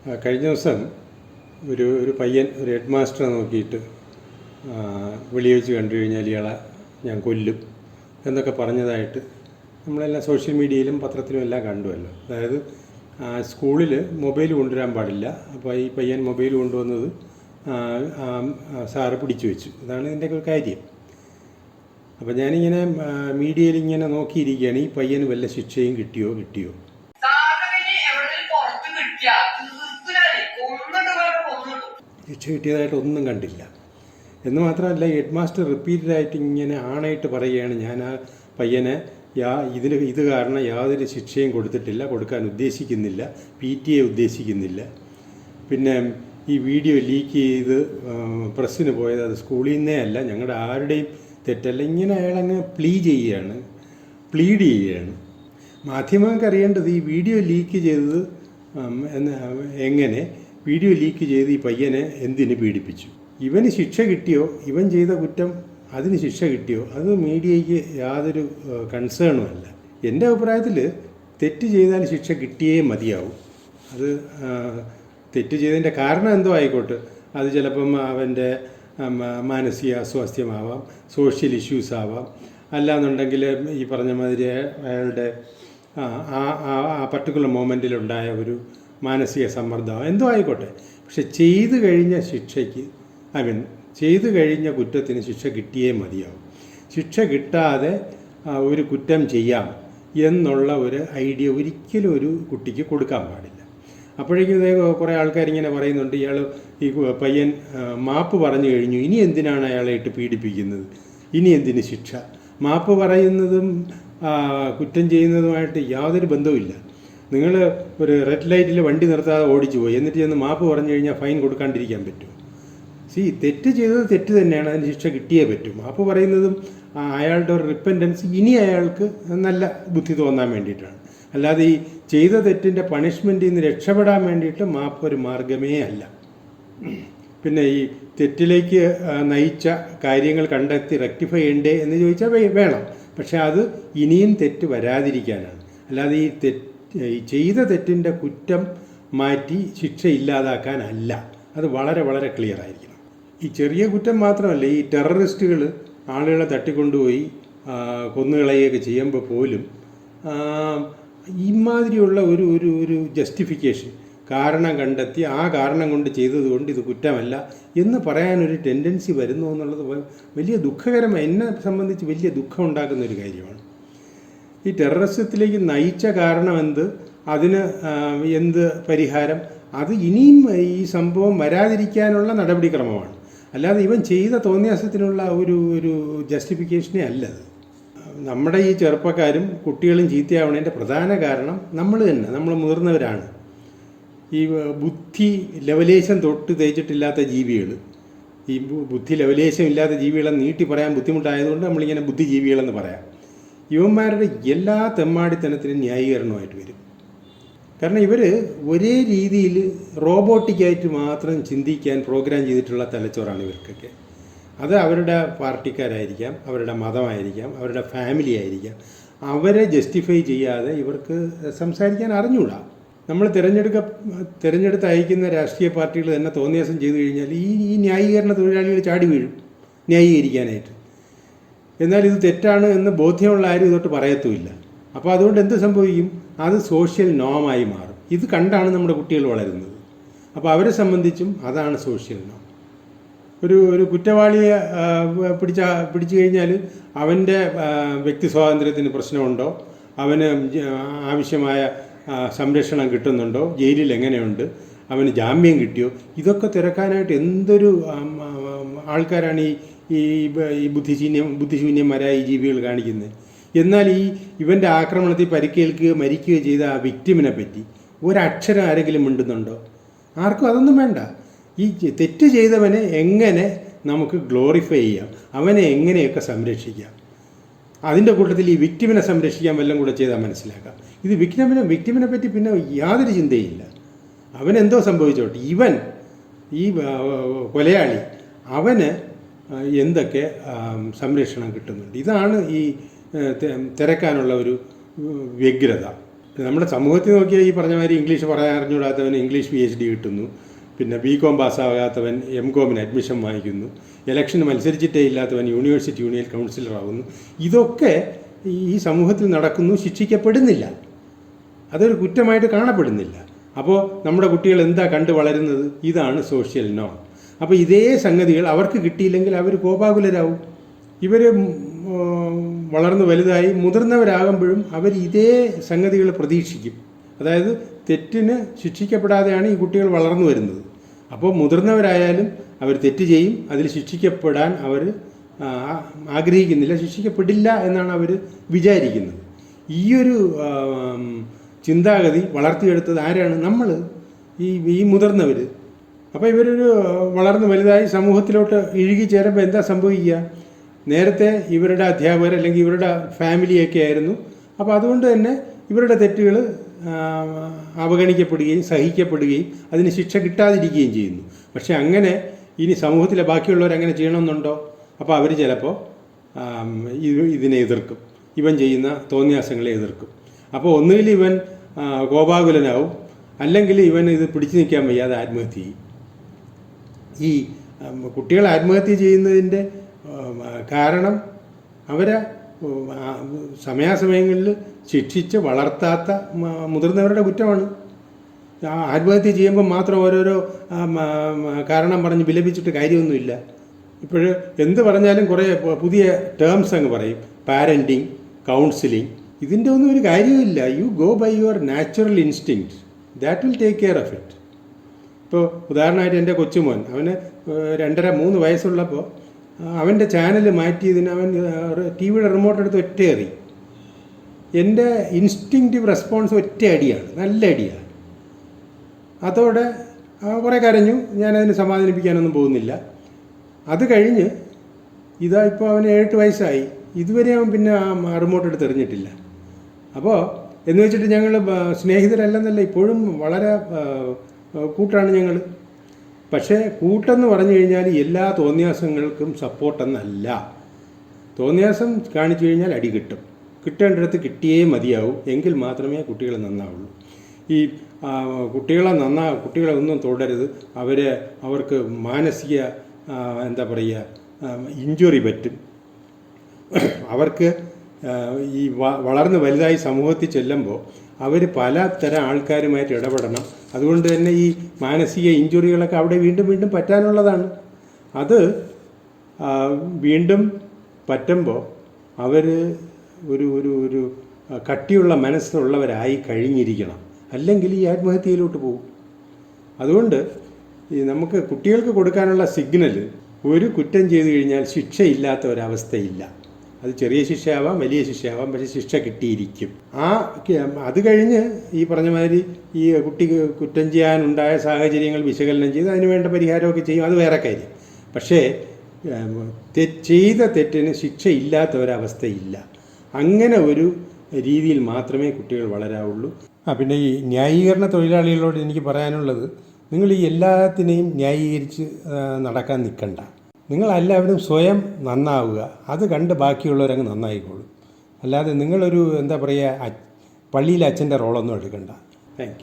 കഴിഞ്ഞ ദിവസം ഒരു പയ്യൻ ഒരു ഹെഡ് മാസ്റ്ററെ നോക്കിയിട്ട് വെളിയിൽ വെച്ച് കണ്ടു കഴിഞ്ഞാൽ ഇയാളെ ഞാൻ കൊല്ലും എന്നൊക്കെ പറഞ്ഞതായിട്ട് നമ്മളെല്ലാം സോഷ്യൽ മീഡിയയിലും പത്രത്തിലും എല്ലാം കണ്ടുവല്ലോ. അതായത് സ്കൂളിൽ മൊബൈൽ കൊണ്ടുവരാൻ പാടില്ല. അപ്പോൾ ഈ പയ്യൻ മൊബൈൽ കൊണ്ടുവന്നത് സാറ് പിടിച്ചു വെച്ചു. അതാണ് ഇതിൻ്റെ ഒരു കാര്യം. അപ്പോൾ ഞാനിങ്ങനെ മീഡിയയിൽ ഇങ്ങനെ നോക്കിയിരിക്കുകയാണ്, ഈ പയ്യന് വല്ല ശിക്ഷയും കിട്ടിയോ. ശിക്ഷ കിട്ടിയതായിട്ട് ഒന്നും കണ്ടില്ല. എന്ന് മാത്രമല്ല, ഹെഡ് മാസ്റ്റർ റിപ്പീറ്റഡായിട്ട് ഇങ്ങനെ ആണായിട്ട് പറയുകയാണ്, ഞാൻ ആ പയ്യനെ ഇത് കാരണം യാതൊരു ശിക്ഷയും കൊടുക്കാൻ ഉദ്ദേശിക്കുന്നില്ല, PTA ഉദ്ദേശിക്കുന്നില്ല. പിന്നെ ഈ വീഡിയോ ലീക്ക് ചെയ്ത് പ്രസ്സിന് പോയത് അത് സ്കൂളിൽ നിന്നേ അല്ല, ഞങ്ങളുടെ ആരുടെയും തെറ്റല്ല. ഇങ്ങനെ അയാളങ്ങ് പ്ലീഡ് ചെയ്യുകയാണ്. മാധ്യമങ്ങൾക്ക് അറിയേണ്ടത് ഈ വീഡിയോ ലീക്ക് ചെയ്തത് എങ്ങനെ, വീഡിയോ ലീക്ക് ചെയ്ത് ഈ പയ്യനെ എന്തിന് പീഡിപ്പിച്ചു, ഇവന് ശിക്ഷ കിട്ടിയോ, ഇവൻ ചെയ്ത കുറ്റം അതിന് ശിക്ഷ കിട്ടിയോ, അത് മീഡിയയ്ക്ക് യാതൊരു കൺസേണും അല്ല. എൻ്റെ അഭിപ്രായത്തിൽ തെറ്റ് ചെയ്താൽ ശിക്ഷ കിട്ടിയേ മതിയാവും. അത് തെറ്റ് ചെയ്തതിൻ്റെ കാരണം എന്തോ ആയിക്കോട്ടെ, അത് ചിലപ്പം അവൻ്റെ മാനസിക അസ്വാസ്ഥ്യമാവാം, സോഷ്യൽ ഇഷ്യൂസ് ആവാം, അല്ലാന്നുണ്ടെങ്കിൽ ഈ പറഞ്ഞ മാതിരി അയാളുടെ ആ പർട്ടിക്കുലർ മൊമെൻറ്റിലുണ്ടായ ഒരു മാനസിക സമ്മർദ്ദം എന്തോ ആയിക്കോട്ടെ. പക്ഷെ ചെയ്തു കഴിഞ്ഞ കുറ്റത്തിന് ശിക്ഷ കിട്ടിയേ മതിയാവും. ശിക്ഷ കിട്ടാതെ ഒരു കുറ്റം ചെയ്യാം എന്നുള്ള ഒരു ഐഡിയ ഒരിക്കലും ഒരു കുട്ടിക്ക് കൊടുക്കാൻ പാടില്ല. അപ്പോഴേക്കും കുറേ ആൾക്കാരിങ്ങനെ പറയുന്നുണ്ട്, ഈ പയ്യൻ മാപ്പ് പറഞ്ഞു കഴിഞ്ഞു, ഇനി എന്തിനാണ് അയാളെ ഇട്ട് പീഡിപ്പിക്കുന്നത്, ഇനി എന്തിന് ശിക്ഷ. മാപ്പ് പറയുന്നതും കുറ്റം ചെയ്യുന്നതുമായിട്ട് യാതൊരു ബന്ധവുമില്ല. നിങ്ങൾ ഒരു റെഡ് ലൈറ്റിൽ വണ്ടി നിർത്താതെ ഓടിച്ചു പോയി, എന്നിട്ട് ചെന്ന് മാപ്പ് പറഞ്ഞു കഴിഞ്ഞാൽ ഫൈൻ കൊടുക്കാണ്ടിരിക്കാൻ പറ്റുമോ? തെറ്റ് ചെയ്തത് തെറ്റ് തന്നെയാണ്, അതിന് ശിക്ഷ കിട്ടിയേ പറ്റും. മാപ്പ് പറയുന്നതും അയാളുടെ ഒരു റിപ്പൻറ്റൻസ് ഇനി അയാൾക്ക് നല്ല ബുദ്ധി തോന്നാൻ വേണ്ടിയിട്ടാണ്. അല്ലാതെ ഈ ചെയ്ത തെറ്റിൻ്റെ പണിഷ്മെൻറ്റിൽ നിന്ന് രക്ഷപ്പെടാൻ വേണ്ടിയിട്ട് മാപ്പ് ഒരു മാർഗമേ അല്ല. പിന്നെ ഈ തെറ്റിലേക്ക് നയിച്ച കാര്യങ്ങൾ കണ്ടെത്തി റെക്ടിഫൈ ചെയ്യണ്ടേ എന്ന് ചോദിച്ചാൽ വേണം. പക്ഷേ അത് ഇനിയും തെറ്റ് വരാതിരിക്കാനാണ്. അല്ലാതെ ഈ ചെയ്ത തെറ്റിൻ്റെ കുറ്റം മാറ്റി ശിക്ഷ ഇല്ലാതാക്കാനല്ല. അത് വളരെ വളരെ ക്ലിയർ ആയിരിക്കണം. ഈ ചെറിയ കുറ്റം മാത്രമല്ല, ഈ ടെററിസ്റ്റുകൾ ആളുകളെ തട്ടിക്കൊണ്ടുപോയി കൊന്നുകളയുകയൊക്കെ ചെയ്യുമ്പോൾ പോലും ഇമാതിരിയുള്ള ഒരു ജസ്റ്റിഫിക്കേഷൻ, കാരണം കണ്ടെത്തി ആ കാരണം കൊണ്ട് ചെയ്തതുകൊണ്ട് ഇത് കുറ്റമല്ല എന്ന് പറയാനൊരു ടെൻഡൻസി വരുന്നു എന്നുള്ളത് വലിയ ദുഃഖകരമായി, എന്നെ സംബന്ധിച്ച് വലിയ ദുഃഖം ഉണ്ടാക്കുന്ന ഒരു കാര്യമാണ്. ഈ ടെററിസത്തിലേക്ക് നയിച്ച കാരണം അതിന് എന്ത് പരിഹാരം, അത് ഇനിയും ഈ സംഭവം വരാതിരിക്കാനുള്ള നടപടിക്രമമാണ്. അല്ലാതെ ഇവൻ ചെയ്ത തോന്നിയാസത്തിനുള്ള ഒരു ജസ്റ്റിഫിക്കേഷനേ അല്ലത്. നമ്മുടെ ഈ ചെറുപ്പക്കാരും കുട്ടികളും ചീത്തയാവണതിൻ്റെ പ്രധാന കാരണം നമ്മൾ മുതിർന്നവരാണ്. ഈ ബുദ്ധി ലവലേശം തൊട്ട് തേച്ചിട്ടില്ലാത്ത ജീവികൾ, ഈ ബുദ്ധി ലവലേശം ഇല്ലാത്ത ജീവികളെ നീട്ടി പറയാൻ ബുദ്ധിമുട്ടായതുകൊണ്ട് നമ്മളിങ്ങനെ ബുദ്ധിജീവികളെന്ന് പറയാം. ഇവന്മാരുടെ എല്ലാ തെമ്മാടിത്തനത്തിനും ന്യായീകരണമായിട്ട് വരും. കാരണം ഇവർ ഒരേ രീതിയിൽ റോബോട്ടിക്കായിട്ട് മാത്രം ചിന്തിക്കാൻ പ്രോഗ്രാം ചെയ്തിട്ടുള്ള തലച്ചോറാണ് ഇവർക്കൊക്കെ. അത് അവരുടെ പാർട്ടിക്കാരായിരിക്കാം, അവരുടെ മതമായിരിക്കാം, അവരുടെ ഫാമിലി ആയിരിക്കാം. അവരെ ജസ്റ്റിഫൈ ചെയ്യാതെ ഇവർക്ക് സംസാരിക്കാൻ അറിഞ്ഞുകൂടാ. നമ്മൾ തിരഞ്ഞെടുത്ത് അയക്കുന്ന രാഷ്ട്രീയ പാർട്ടികൾ തന്നെ തോന്നിയാസം ചെയ്തു കഴിഞ്ഞാൽ ഈ ന്യായീകരണ തൊഴിലാളികൾ ചാടി വീഴും ന്യായീകരിക്കാനായിട്ട്. എന്നാൽ ഇത് തെറ്റാണ് എന്ന് ബോധ്യമുള്ള ആരും ഇതൊട്ട് പറയത്തുമില്ല. അപ്പോൾ അതുകൊണ്ട് എന്ത് സംഭവിക്കും, അത് സോഷ്യൽ നോമായി മാറും. ഇത് കണ്ടാണ് നമ്മുടെ കുട്ടികൾ വളരുന്നത്. അപ്പോൾ അവരെ സംബന്ധിച്ചും അതാണ് സോഷ്യൽ നോം. ഒരു കുറ്റവാളിയെ പിടിച്ചു കഴിഞ്ഞാൽ അവൻ്റെ വ്യക്തി സ്വാതന്ത്ര്യത്തിന് പ്രശ്നമുണ്ടോ, അവന് ആവശ്യമായ സംരക്ഷണം കിട്ടുന്നുണ്ടോ, ജയിലിൽ എങ്ങനെയുണ്ട്, അവന് ജാമ്യം കിട്ടിയോ, ഇതൊക്കെ തിരക്കാനായിട്ട് എന്തൊരു ആൾക്കാരാണ് ഈ ബുദ്ധിശൂന്യന്മാരായ ഈ ജീവികൾ കാണിക്കുന്നത്. എന്നാൽ ഇവൻ്റെ ആക്രമണത്തിൽ പരിക്കേൽക്കുകയോ മരിക്കുകയോ ചെയ്ത ആ വിക്ടിമിനെ പറ്റി ഒരക്ഷരം ആരെങ്കിലും മിണ്ടുന്നുണ്ടോ? ആർക്കും അതൊന്നും വേണ്ട. ഈ തെറ്റ് ചെയ്തവനെ എങ്ങനെ നമുക്ക് ഗ്ലോറിഫൈ ചെയ്യാം, അവനെ എങ്ങനെയൊക്കെ സംരക്ഷിക്കാം, അതിൻ്റെ കൂട്ടത്തിൽ ഈ വിക്ടിമിനെ സംരക്ഷിക്കാൻ വല്ലതും കൂടെ ചെയ്താൽ മനസ്സിലാക്കാം. ഇത് വിക്ടിമിനെ പറ്റി പിന്നെ യാതൊരു ചിന്തയില്ല. അവനെന്തോ സംഭവിച്ചോട്ടെ, ഇവൻ ഈ കൊലയാളി അവന് എന്തൊക്കെ സംരക്ഷണം കിട്ടുന്നുണ്ട്. ഇതാണ് ഈ തിരക്കാനുള്ള ഒരു വ്യഗ്രത. നമ്മുടെ സമൂഹത്തിൽ നോക്കിയാൽ ഈ പറഞ്ഞ മാതിരി ഇംഗ്ലീഷ് പറയാൻ അറിഞ്ഞുകൂടാത്തവന് ഇംഗ്ലീഷ് PhD കിട്ടുന്നു, പിന്നെ BCom പാസ്സാകാത്തവൻ MComന് അഡ്മിഷൻ വാങ്ങിക്കുന്നു, ഇലക്ഷന് മത്സരിച്ചിട്ടേ ഇല്ലാത്തവൻ യൂണിവേഴ്സിറ്റി യൂണിയൻ കൗൺസിലർ ആവുന്നു. ഇതൊക്കെ ഈ സമൂഹത്തിൽ നടക്കുന്നു, ശിക്ഷിക്കപ്പെടുന്നില്ല, അതൊരു കുറ്റമായിട്ട് കാണപ്പെടുന്നില്ല. അപ്പോൾ നമ്മുടെ കുട്ടികൾ എന്താ കണ്ടു വളരുന്നത്? ഇതാണ് സോഷ്യൽ നോം. അപ്പോൾ ഇതേ സംഗതികൾ അവർക്ക് കിട്ടിയില്ലെങ്കിൽ അവർ കോപാകുലരാകും. ഇവർ വളർന്നു വലുതായി മുതിർന്നവരാകുമ്പോഴും അവർ ഇതേ സംഗതികൾ പ്രതീക്ഷിക്കും. അതായത് തെറ്റിന് ശിക്ഷിക്കപ്പെടാതെയാണ് ഈ കുട്ടികൾ വളർന്നു വരുന്നത്. അപ്പോൾ മുതിർന്നവരായാലും അവർ തെറ്റ് ചെയ്യും, അതിൽ ശിക്ഷിക്കപ്പെടാൻ അവർ ആഗ്രഹിക്കുന്നില്ല, ശിക്ഷിക്കപ്പെടില്ല എന്നാണ് അവർ വിചാരിക്കുന്നത്. ഈയൊരു ചിന്താഗതി വളർത്തിയെടുത്തത് ആരാണ്? നമ്മൾ, ഈ മുതിർന്നവർ. അപ്പോൾ ഇവരൊരു വളർന്നു വലുതായി സമൂഹത്തിലോട്ട് ഇഴുകി ചേരുമ്പോൾ എന്താ സംഭവിക്കുക? നേരത്തെ ഇവരുടെ അധ്യാപകർ അല്ലെങ്കിൽ ഇവരുടെ ഫാമിലിയൊക്കെ ആയിരുന്നു. അപ്പോൾ അതുകൊണ്ട് തന്നെ ഇവരുടെ തെറ്റുകൾ അവഗണിക്കപ്പെടുകയും സഹിക്കപ്പെടുകയും അതിന് ശിക്ഷ കിട്ടാതിരിക്കുകയും ചെയ്യുന്നു. പക്ഷേ അങ്ങനെ ഇനി സമൂഹത്തിലെ ബാക്കിയുള്ളവരങ്ങനെ ചെയ്യണമെന്നുണ്ടോ? അപ്പോൾ അവർ ചിലപ്പോൾ ഇതിനെ എതിർക്കും, ഇവൻ ചെയ്യുന്ന തോന്നിയാസങ്ങളെ എതിർക്കും. അപ്പോൾ ഒന്നുകിൽ ഇവൻ കോപാകുലനാവും, അല്ലെങ്കിൽ ഇവൻ ഇത് പിടിച്ചു നിൽക്കാൻ വയ്യാതെ ആത്മഹത്യ ചെയ്യും. ഈ കുട്ടികൾ ആത്മഹത്യ ചെയ്യുന്നതിൻ്റെ കാരണം അവരെ സമയാസമയങ്ങളിൽ ശിക്ഷിച്ച് വളർത്താത്ത മുതിർന്നവരുടെ കുറ്റമാണ്. ആത്മഹത്യ ചെയ്യുമ്പോൾ മാത്രം ഓരോരോ കാരണം പറഞ്ഞ് വിലപിച്ചിട്ട് കാര്യമൊന്നുമില്ല. ഇപ്പോൾ എന്ത് പറഞ്ഞാലും കുറേ പുതിയ ടേംസ് അങ്ങ് പറയും, പാരൻറ്റിങ്, കൗൺസിലിംഗ്. ഇതിൻ്റെ ഒന്നും ഒരു കാര്യമില്ല. You go by your natural instinct, that will take care of it. ഇപ്പോൾ ഉദാഹരണമായിട്ട് എൻ്റെ കൊച്ചുമോൻ, അവന് 2.5-3 വയസ്സുള്ളപ്പോൾ അവൻ്റെ ചാനൽ മാറ്റിയതിന് അവൻ TV-യുടെ റിമോട്ട് എടുത്ത് ഒറ്റ എറി. എൻ്റെ ഇൻസ്റ്റിങ്ക്റ്റീവ് റെസ്പോൺസ് ഒറ്റ അടിയാണ്, നല്ല അടിയാണ്. അതോടെ കുറേ കരഞ്ഞു. ഞാനതിന് സമാധാനിപ്പിക്കാനൊന്നും പോകുന്നില്ല. അത് കഴിഞ്ഞ് ഇതാ ഇപ്പോൾ അവന് 7 വയസ്സായി, ഇതുവരെ അവൻ പിന്നെ റിമോട്ട് എടുത്ത് എറിഞ്ഞിട്ടില്ല. അപ്പോൾ എന്ന് വെച്ചിട്ട് ഞങ്ങൾ സ്നേഹിതരല്ലെന്നല്ല, ഇപ്പോഴും വളരെ കൂട്ടാണ് ഞങ്ങൾ. പക്ഷേ കൂട്ടെന്ന് പറഞ്ഞു കഴിഞ്ഞാൽ എല്ലാ തോന്നിയാസങ്ങൾക്കും സപ്പോർട്ടെന്നല്ല. തോന്നിയാസം കാണിച്ചു കഴിഞ്ഞാൽ അടി കിട്ടും, കിട്ടേണ്ടിടത്ത് കിട്ടിയേ മതിയാവും, എങ്കിൽ മാത്രമേ കുട്ടികൾ നന്നാവുള്ളൂ. ഈ കുട്ടികളെ ഒന്നും തുടരുത്. അവർക്ക് മാനസിക എന്താ പറയുക, ഇഞ്ചുറി പറ്റും. അവർക്ക് ഈ വളർന്ന് വലുതായി സമൂഹത്തിൽ ചെല്ലുമ്പോൾ അവർ പലതരം ആൾക്കാരുമായിട്ട് ഇടപെടണം. അതുകൊണ്ട് തന്നെ ഈ മാനസിക ഇഞ്ചുറികളൊക്കെ അവിടെ വീണ്ടും വീണ്ടും പറ്റാനുള്ളതാണ്. അത് വീണ്ടും പറ്റുമ്പോൾ അവർ ഒരു കട്ടിയുള്ള മനസ്സുള്ളവരായി കഴിഞ്ഞിരിക്കണം, അല്ലെങ്കിൽ ഈ ആത്മഹത്യയിലോട്ട് പോകും. അതുകൊണ്ട് നമുക്ക് കുട്ടികൾക്ക് കൊടുക്കാനുള്ള സിഗ്നൽ, ഒരു കുറ്റം ചെയ്തു കഴിഞ്ഞാൽ ശിക്ഷയില്ലാത്ത ഒരവസ്ഥയില്ല. അത് ചെറിയ ശിക്ഷയാവാം, വലിയ ശിക്ഷയാവാം, പക്ഷേ ശിക്ഷ കിട്ടിയിരിക്കും. അത് കഴിഞ്ഞ് ഈ പറഞ്ഞ മാതിരി ഈ കുട്ടിക്ക് കുറ്റം ചെയ്യാനുണ്ടായ സാഹചര്യങ്ങൾ വിശകലനം ചെയ്ത് അതിന് വേണ്ട പരിഹാരമൊക്കെ ചെയ്യും, അത് വേറെ കാര്യം. പക്ഷേ ചെയ്ത തെറ്റിന് ശിക്ഷയില്ലാത്ത ഒരവസ്ഥയില്ല. അങ്ങനെ ഒരു രീതിയിൽ മാത്രമേ കുട്ടികൾ വളരാവുള്ളൂ. പിന്നെ ഈ ന്യായീകരണ തൊഴിലാളികളോട് എനിക്ക് പറയാനുള്ളത്, നിങ്ങൾ ഈ എല്ലാത്തിനെയും ന്യായീകരിച്ച് നടക്കാൻ നിൽക്കണ്ട. നിങ്ങളെല്ലാവരും സ്വയം നന്നാവുക, അത് കണ്ട് ബാക്കിയുള്ളവരങ്ങ് നന്നായിക്കോളും. അല്ലാതെ നിങ്ങളൊരു എന്താ പറയുക, പള്ളിയിലെ അച്ഛൻ്റെ റോളൊന്നും എടുക്കണ്ട. Thank you.